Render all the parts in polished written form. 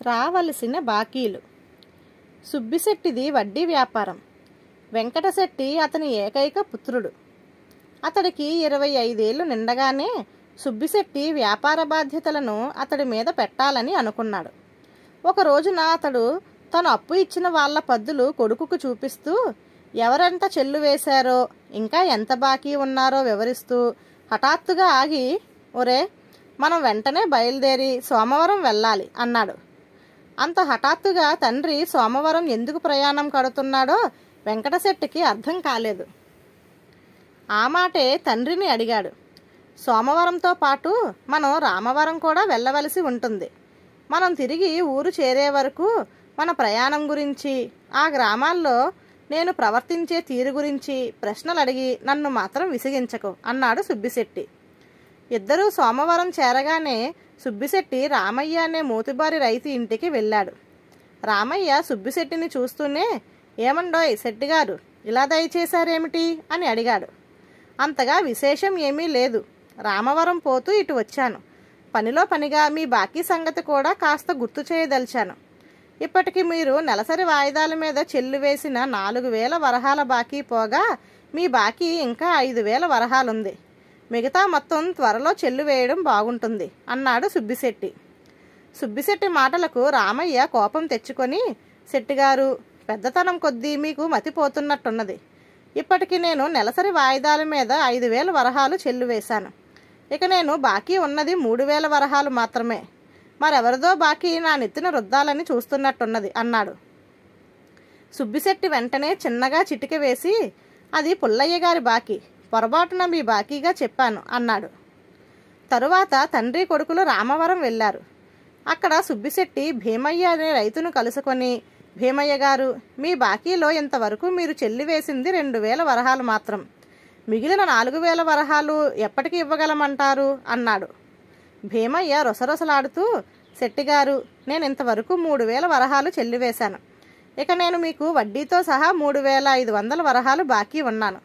రావలసిన బాకీలు. సుబ్బిశెట్టిది వడ్డీ వ్యాపారం. వెంకటశెట్టి అతని ఏకైక పుత్రుడు. అతడికి 25 ఏళ్ళు నిండగానే సుబ్బిశెట్టి వ్యాపార బాధ్యతలను అతడి మీద పెట్టాలని అనుకున్నాడు. ఒక రోజున అతడు తను అప్పు ఇచ్చిన వాళ్ళ పద్దులు కొడుకుకు చూపిస్తూ ఎవరెంత చెల్లు వేశారో ఇంకా ఎంత బాకీ ఉన్నారో వివరిస్తూ హఠాత్తుగా ఆగి, ఒరే, మనం వెంటనే బయలుదేరి సోమవరం వెళ్ళాలి అన్నాడు. అంత హఠాత్తుగా తండ్రి సోమవరం ఎందుకు ప్రయాణం కడుతున్నాడో వెంకటశెట్టికి అర్థం కాలేదు. ఆ మాటే తండ్రిని అడిగాడు. సోమవరంతో పాటు మనం రామవరం కూడా వెళ్ళవలసి ఉంటుంది. మనం తిరిగి ఊరు చేరే వరకు మన ప్రయాణం గురించి, ఆ గ్రామాల్లో నేను ప్రవర్తించే తీరు గురించి ప్రశ్నలు అడిగి నన్ను మాత్రం విసిగించకు అన్నాడు సుబ్బిశెట్టి. ఇద్దరూ సోమవరం చేరగానే సుబ్బిశెట్టి రామయ్య అనే మూతిబారి రైతు ఇంటికి వెళ్ళాడు. రామయ్య సుబ్బిశెట్టిని చూస్తూనే, ఏమండోయ్ శెట్టిగారు, ఇలా దయచేశారేమిటి అని అడిగాడు. అంతగా విశేషం ఏమీ లేదు. రామవరం పోతూ ఇటు వచ్చాను. పనిలో పనిగా మీ బాకీ సంగతి కూడా కాస్త గుర్తు చేయదలిచాను. ఇప్పటికి మీరు నెలసరి వాయిదాల మీద చెల్లు వేసిన 4000 వరహాల బాకీ పోగా మీ బాకీ ఇంకా 5000 వరహాలుంది. మిగతా మొత్తం త్వరలో చెల్లు వేయడం బాగుంటుంది అన్నాడు సుబ్బిశెట్టి. సుబ్బిశెట్టి మాటలకు రామయ్య కోపం తెచ్చుకొని, శెట్టిగారు, పెద్దతనం కొద్దీ మీకు మతిపోతున్నట్టున్నది. ఇప్పటికి నేను నెలసరి వాయిదాల మీద 5000 వరహాలు చెల్లు వేశాను. ఇక నేను బాకీ ఉన్నది 3000 వరహాలు మాత్రమే. మరెవరిదో బాకీ నా నెత్తిన రుద్దాలని చూస్తున్నట్టున్నది అన్నాడు. సుబ్బిశెట్టి వెంటనే చిన్నగా చిటిక వేసి, అది పుల్లయ్య గారి బాకీ, పొరపాటున మీ బాకీగా చెప్పాను అన్నాడు. తరువాత తండ్రి కొడుకులు రామవరం వెళ్ళారు. అక్కడ సుబ్బిశెట్టి భీమయ్య అనే రైతును కలుసుకొని, భీమయ్య గారు, మీ బాకీలో ఇంతవరకు మీరు చెల్లివేసింది 2000 వరహాలు మాత్రం. మిగిలిన 4000 వరహాలు ఎప్పటికి ఇవ్వగలమంటారు అన్నాడు. భీమయ్య రొసరొసలాడుతూ, శెట్టిగారు, నేను ఇంతవరకు 3000 వరహాలు చెల్లివేశాను. ఇక నేను మీకు వడ్డీతో సహా 3500 వరహాలు బాకీ ఉన్నాను.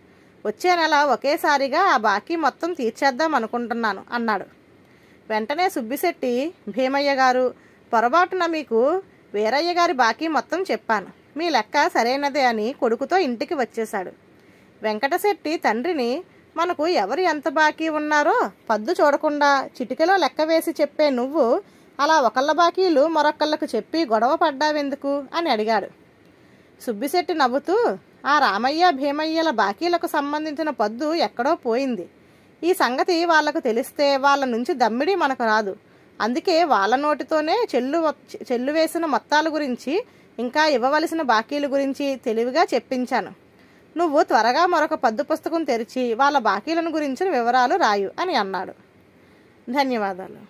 వచ్చే నెల ఒకేసారిగా ఆ బాకీ మొత్తం తీర్చేద్దాం అనుకుంటున్నాను అన్నాడు. వెంటనే సుబ్బిశెట్టి, భీమయ్య గారు, పొరపాటున మీకు వీరయ్య గారి బాకీ మొత్తం చెప్పాను. మీ లెక్క సరైనదే అని కొడుకుతో ఇంటికి వచ్చేశాడు. వెంకటశెట్టి తండ్రిని, మనకు ఎవరు ఎంత బాకీ ఉన్నారో పద్దు చూడకుండా చిటికెలో లెక్క వేసి చెప్పే నువ్వు అలా ఒకళ్ళ బాకీలు మరొకళ్ళకు చెప్పి గొడవ పడ్డావెందుకు అని అడిగాడు. సుబ్బిశెట్టి నవ్వుతూ, ఆ రామయ్య భీమయ్యల బాకీలకు సంబంధించిన పద్దు ఎక్కడో పోయింది. ఈ సంగతి వాళ్లకు తెలిస్తే వాళ్ళ నుంచి దమ్మిడి మనకు రాదు. అందుకే వాళ్ళ నోటితోనే చెల్లు వేసిన మొత్తాల గురించి, ఇంకా ఇవ్వవలసిన బాకీల గురించి తెలివిగా చెప్పించాను. నువ్వు త్వరగా మరొక పద్దు పుస్తకం తెరిచి వాళ్ళ బాకీలను గురించిన వివరాలు రాయు అని అన్నాడు. ధన్యవాదాలు.